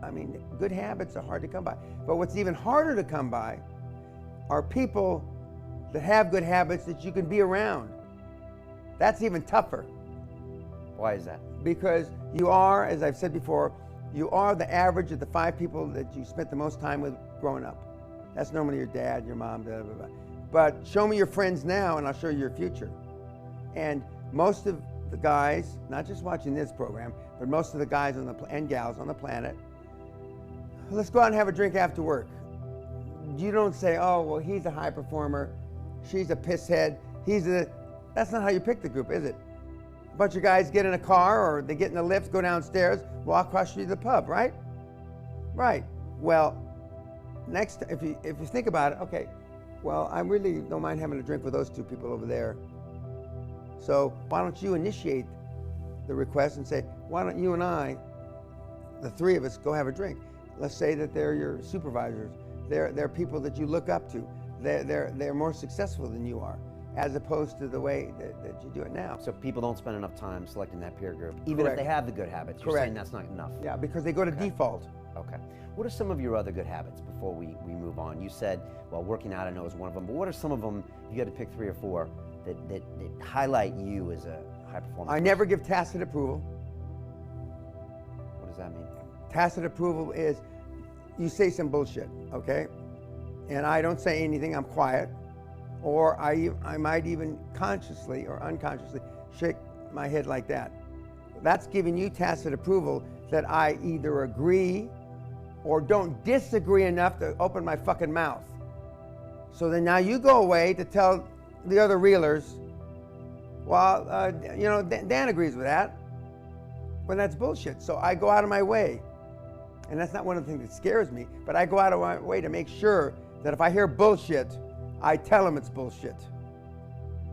I mean, good habits are hard to come by. But what's even harder to come by are people that have good habits that you can be around. That's even tougher. Why is that? Because you are, as I've said before, you are the average of the 5 people that you spent the most time with growing up. That's normally your dad, your mom, blah, blah, blah. But show me your friends now and I'll show you your future. And most of the guys, not just watching this program, but most of the guys on the and gals on the planet, let's go out and have a drink after work. You don't say, oh, well, he's a high performer, she's a pisshead, that's not how you pick the group, is it? A bunch of guys get in a car or they get in the lift, go downstairs, walk across the street to the pub, right? Right. Well, next, if you think about it, okay, well, I really don't mind having a drink with those 2 people over there. So why don't you initiate the request and say, why don't you and I, the 3 of us, go have a drink? Let's say that they're your supervisors. They're people that you look up to. They're more successful than you are, as opposed to the way that you do it now. So people don't spend enough time selecting that peer group, even Correct. if they have the good habits. You're Correct. saying that's not enough. Yeah, because they go to default. Okay. What are some of your other good habits before we move on? You said, well, working out I know is one of them, but what are some of them, if you had to pick 3 or 4, that highlight you as a high performer? I never give tacit approval. What does that mean? Tacit approval is you say some bullshit, okay? And I don't say anything, I'm quiet. Or I might even consciously or unconsciously shake my head like that. That's giving you tacit approval that I either agree or don't disagree enough to open my fucking mouth. So then now you go away to tell the other reelers, well, you know, Dan agrees with that. Well, that's bullshit. So I go out of my way. And that's not one of the things that scares me, but I go out of my way to make sure that if I hear bullshit, I tell them it's bullshit.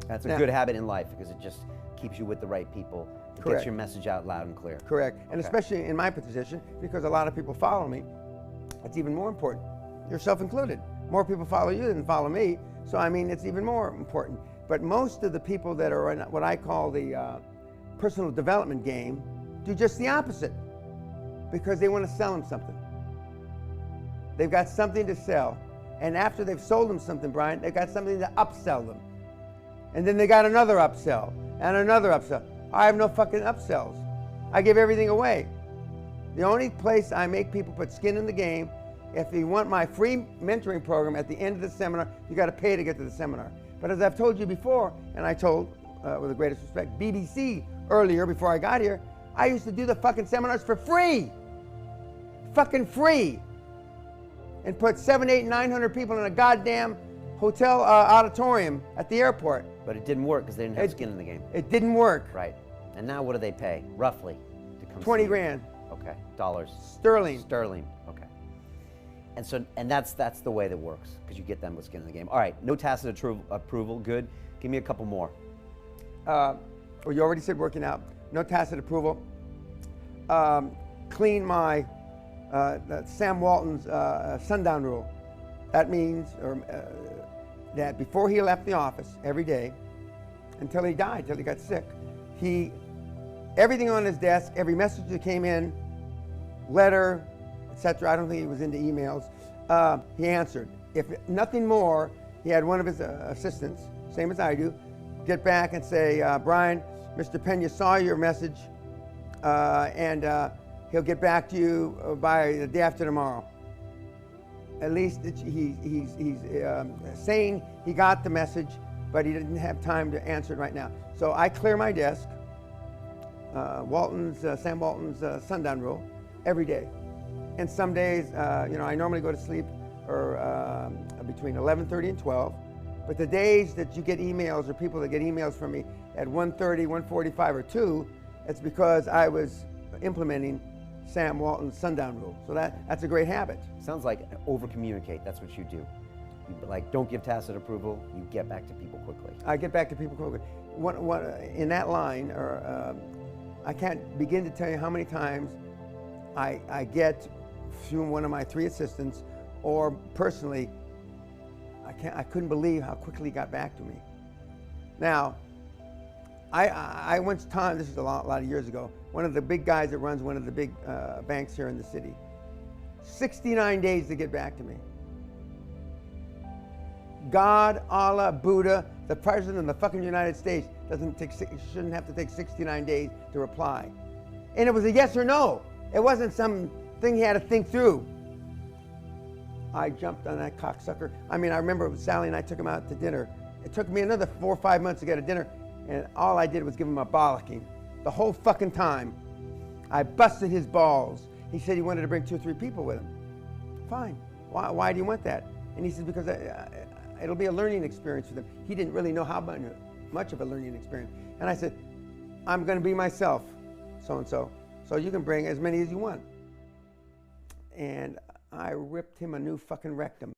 That's a good habit in life because it just keeps you with the right people. It Correct. gets your message out loud and clear. Correct. And Okay. especially in my position, because a lot of people follow me, it's even more important. Yourself included. More people follow you than follow me, so I mean, it's even more important. But most of the people that are in what I call the personal development game do just the opposite, because they want to sell them something. They've got something to sell. And after they've sold them something, Brian, they've got something to upsell them. And then they got another upsell and another upsell. I have no fucking upsells. I give everything away. The only place I make people put skin in the game, if you want my free mentoring program at the end of the seminar, you got to pay to get to the seminar. But as I've told you before, and I told, with the greatest respect, BBC earlier before I got here, I used to do the fucking seminars for free. Fucking free. And put 700, 800, 900 people in a goddamn hotel auditorium at the airport. But it didn't work because they didn't have skin in the game. It didn't work. Right. And now what do they pay, roughly, to come 20 see you? grand. Okay. Dollars. Sterling. Sterling. Okay. And that's the way that works, because you get them with skin in the game. All right. No tacit approval. Good. Give me a couple more. Well, you already said working out. No tacit approval. Clean my Sam Walton's sundown rule. That means that before he left the office every day, until he died, until he got sick, everything on his desk, every message that came in, letter, etc. I don't think he was into emails. He answered. If nothing more, he had one of his assistants, same as I do, get back and say, Brian, Mr. Pena saw your message, and he'll get back to you by the day after tomorrow. At least he's saying he got the message, but he didn't have time to answer it right now. So I clear my desk, Sam Walton's sundown rule, every day. And some days, you know, I normally go to sleep or between 11:30 and 12. But the days that you get emails or people that get emails from me at 1:30, 1:45, or 2, it's because I was implementing Sam Walton's sundown rule. So that's a great habit. Sounds like over-communicate. That's what you do. You, like, don't give tacit approval. You get back to people quickly. I get back to people quickly. In that line, I can't begin to tell you how many times I get through one of my 3 assistants, or personally, I couldn't believe how quickly he got back to me. Now, I once time, this is a lot of years ago, one of the big guys that runs one of the big banks here in the city, 69 days to get back to me. God, Allah, Buddha, the President of the fucking United States shouldn't have to take 69 days to reply. And it was a yes or no. It wasn't some thing he had to think through. I jumped on that cocksucker. I mean, I remember Sally and I took him out to dinner. It took me another 4 or 5 months to get a dinner, and all I did was give him a bollocking. The whole fucking time. I busted his balls. He said he wanted to bring 2 or 3 people with him. Fine. Why do you want that? And he said, because it'll be a learning experience for them. He didn't really know how much of a learning experience. And I said, I'm going to be myself, so-and-so. So you can bring as many as you want. And I ripped him a new fucking rectum.